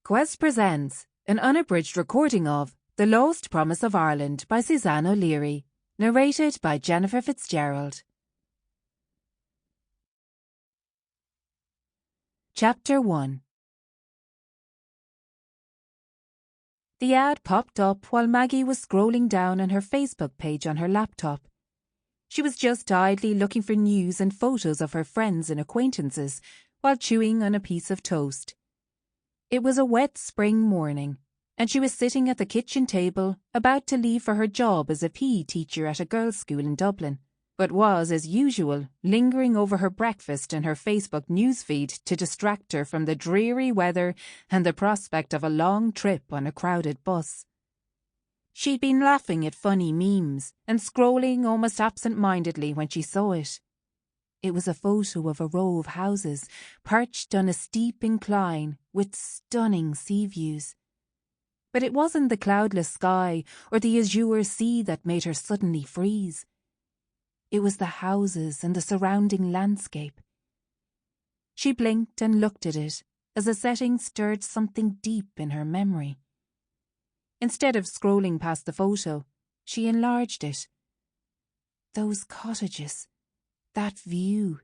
Quest presents an unabridged recording of The Lost Promise of Ireland by Susanne O'Leary, narrated by Jennifer Fitzgerald. Chapter 1. The ad popped up while Maggie was scrolling down on her Facebook page on her laptop. She was just idly looking for news and photos of her friends and acquaintances while chewing on a piece of toast. It was a wet spring morning, and she was sitting at the kitchen table about to leave for her job as a PE teacher at a girls' school in Dublin, but was, as usual, lingering over her breakfast in her Facebook newsfeed to distract her from the dreary weather and the prospect of a long trip on a crowded bus. She'd been laughing at funny memes and scrolling almost absent-mindedly when she saw it. It was a photo of a row of houses perched on a steep incline with stunning sea views. But it wasn't the cloudless sky or the azure sea that made her suddenly freeze. It was the houses and the surrounding landscape. She blinked and looked at it as the setting stirred something deep in her memory. Instead of scrolling past the photo, she enlarged it. Those cottages. That view.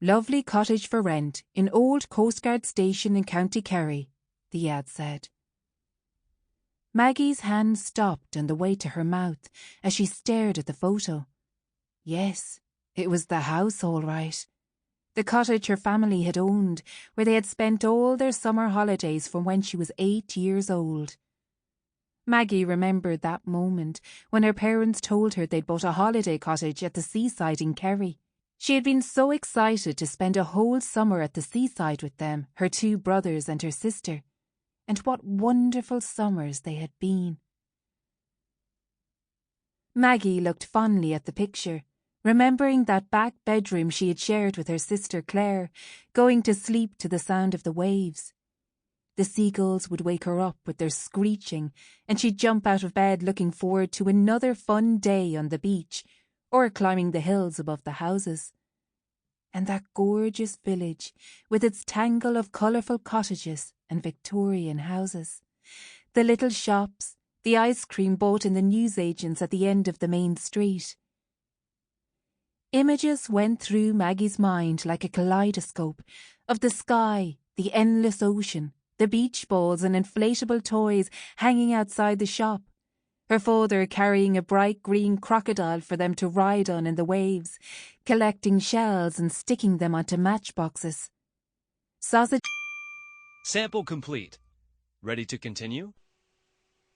Lovely cottage for rent in old coastguard station in County Kerry, the ad said. Maggie's hand stopped on the way to her mouth as she stared at the photo. Yes, it was the house all right. The cottage her family had owned, where they had spent all their summer holidays from when she was 8 years old. Maggie remembered that moment when her parents told her they'd bought a holiday cottage at the seaside in Kerry. She had been so excited to spend a whole summer at the seaside with them, her 2 brothers and her sister. And what wonderful summers they had been. Maggie looked fondly at the picture, remembering that back bedroom she had shared with her sister Claire, going to sleep to the sound of the waves. The seagulls would wake her up with their screeching, and she'd jump out of bed looking forward to another fun day on the beach, or climbing the hills above the houses. And that gorgeous village, with its tangle of colourful cottages and Victorian houses. The little shops, the ice cream bought in the newsagents at the end of the main street. Images went through Maggie's mind like a kaleidoscope of the sky, the endless ocean, the beach balls and inflatable toys hanging outside the shop, her father carrying a bright green crocodile for them to ride on in the waves, collecting shells and sticking them onto matchboxes. Sausage. Sample complete. Ready to continue?